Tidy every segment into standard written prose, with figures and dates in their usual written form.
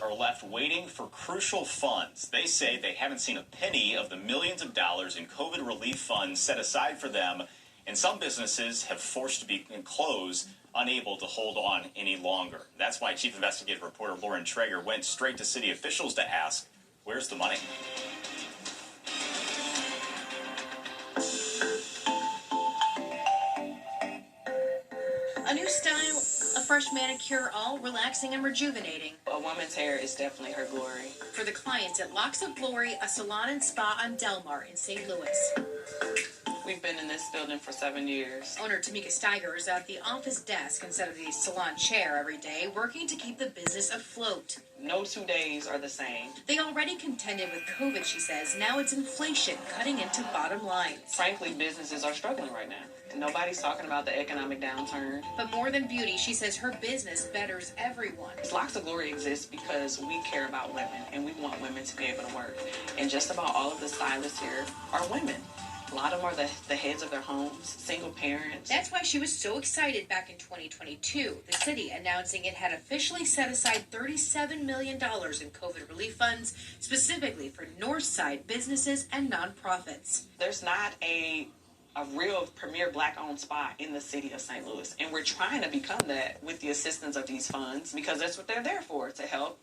Are left waiting for crucial funds. They say they haven't seen a penny of the millions of dollars in COVID relief funds set aside for them, and some businesses have forced to be closed, unable to hold on any longer. That's why Chief Investigative Reporter Lauren Traeger went straight to city officials to ask, where's the money? A new style, a fresh manicure, all relaxing and rejuvenating. A woman's hair is definitely her glory. For the clients at Locks of Glory, a salon and spa on Delmar in St. Louis. We've been in this building for 7 years. Owner Tamika Steiger is at the office desk instead of the salon chair every day, working to keep the business afloat. No 2 days are the same. They already contended with COVID, she says. Now it's inflation cutting into bottom lines. Frankly, businesses are struggling right now. Nobody's talking about the economic downturn. But more than beauty, she says her business betters everyone. Locks of Glory exists because we care about women, and we want women to be able to work. And just about all of the stylists here are women. A lot of them are the heads of their homes, single parents. That's why she was so excited back in 2022, the city announcing it had officially set aside $37 million in COVID relief funds, specifically for North Side businesses and nonprofits. There's not a real premier black-owned spot in the city of St. Louis, and we're trying to become that with the assistance of these funds, because that's what they're there for, to help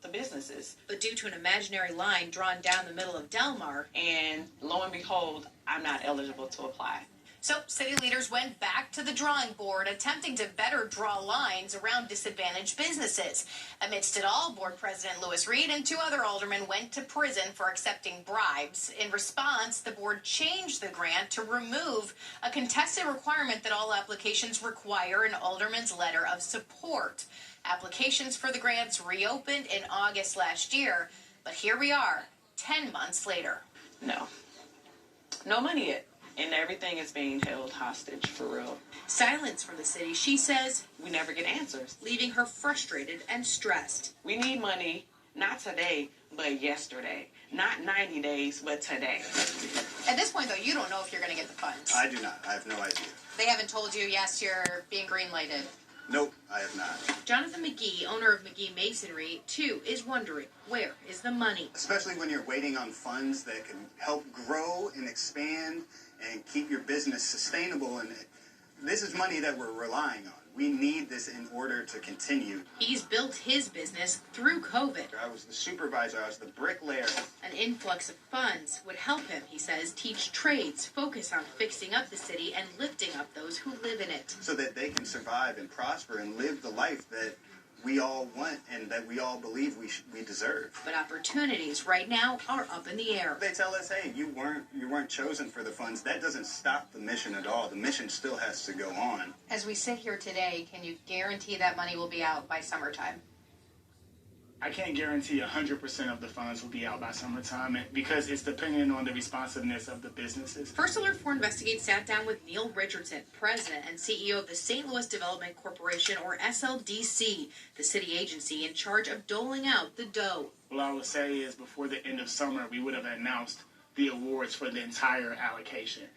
the businesses. But due to an imaginary line drawn down the middle of Delmar, and lo and behold, I'm not eligible to apply. So city leaders went back to the drawing board, attempting to better draw lines around disadvantaged businesses. Amidst it all, board president Lewis Reed and 2 other aldermen went to prison for accepting bribes. In response, the board changed the grant to remove a contested requirement that all applications require an alderman's letter of support. Applications for the grants reopened in August last year, but here we are, 10 months later. No money yet. And everything is being held hostage, for real. Silence from the city, she says. We never get answers. Leaving her frustrated and stressed. We need money, not today, but yesterday. Not 90 days, but today. At this point, though, you don't know if you're going to get the funds. I do not. I have no idea. They haven't told you, yes, you're being green-lighted. Nope, I have not. Jonathan McGee, owner of McGee Masonry, too, is wondering, where is the money? Especially when you're waiting on funds that can help grow and expand and keep your business sustainable. And this is money that we're relying on. We need this in order to continue. He's built his business through COVID. I was the supervisor. I was the bricklayer. An influx of funds would help him, he says, teach trades, focus on fixing up the city and lifting up those who live in it. So that they can survive and prosper and live the life that we all want and that we all believe we deserve. But opportunities right now are up in the air. They tell us, hey, you weren't chosen for the funds. That doesn't stop the mission at all. The mission still has to go on. As we sit here today, can you guarantee that money will be out by summertime? I can't guarantee 100% of the funds will be out by summertime because it's dependent on the responsiveness of the businesses. First Alert 4 Investigate sat down with Neil Richardson, president and CEO of the St. Louis Development Corporation, or SLDC, the city agency in charge of doling out the dough. What I would say is before the end of summer, we would have announced the awards for the entire allocation.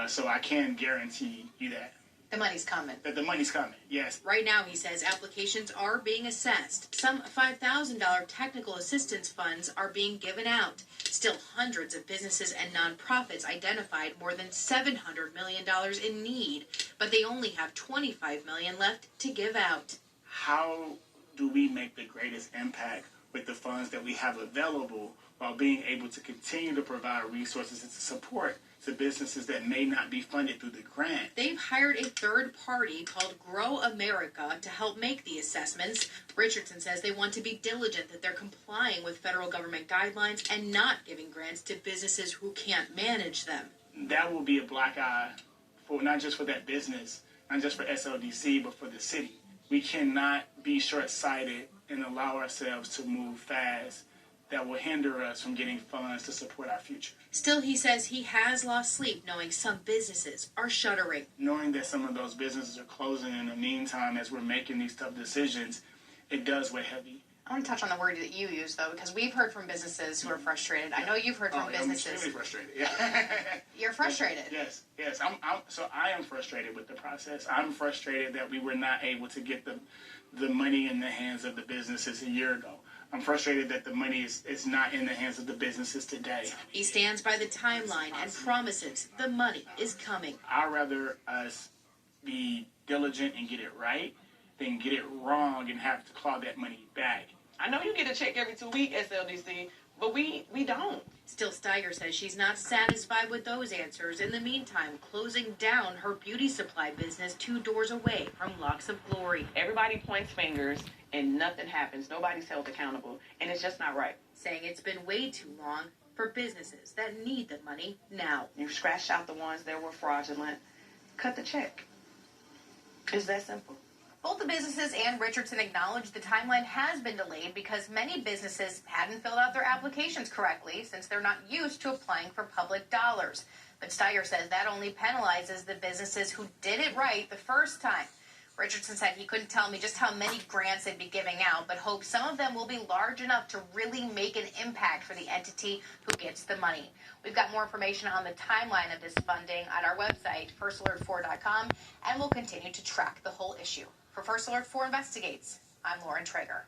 So I can guarantee you that. The money's coming. That the money's coming, yes. Right now, he says, applications are being assessed. Some $5,000 technical assistance funds are being given out. Still, hundreds of businesses and nonprofits identified more than $700 million in need, but they only have $25 million left to give out. How do we make the greatest impact with the funds that we have available while being able to continue to provide resources and support to businesses that may not be funded through the grant? They've hired a third party called Grow America to help make the assessments. Richardson says they want to be diligent that they're complying with federal government guidelines and not giving grants to businesses who can't manage them. That will be a black eye for not just for that business, not just for SLDC, but for the city. We cannot be short-sighted and allow ourselves to move fast. That will hinder us from getting funds to support our future. Still, he says he has lost sleep knowing some businesses are shuttering. Knowing that some of those businesses are closing in the meantime as we're making these tough decisions, it does weigh heavy I want to touch on the word that you use, though, because we've heard from businesses who are frustrated. I know you've heard from I'm businesses. extremely frustrated. Yeah. You're frustrated. Yes. So I am frustrated with the process. I'm frustrated that we were not able to get the money in the hands of the businesses a year ago. I'm frustrated that the money is not in the hands of the businesses today. He stands by the timeline and promises the money is coming. I'd rather us be diligent and get it right than get it wrong and have to claw that money back. I know you get a check every 2 weeks, SLDC, but we don't. Still, Steiger says she's not satisfied with those answers. In the meantime, closing down her beauty supply business 2 doors away from Locks of Glory. Everybody points fingers and nothing happens. Nobody's held accountable, and it's just not right. Saying it's been way too long for businesses that need the money now. You scratched out the ones that were fraudulent. Cut the check. It's that simple. Both the businesses and Richardson acknowledged the timeline has been delayed because many businesses hadn't filled out their applications correctly since they're not used to applying for public dollars. But Steiger says that only penalizes the businesses who did it right the first time. Richardson said he couldn't tell me just how many grants they'd be giving out, but hopes some of them will be large enough to really make an impact for the entity who gets the money. We've got more information on the timeline of this funding at our website, firstalerts4.com, and we'll continue to track the whole issue. For First Alert 4 Investigates, I'm Lauren Traeger.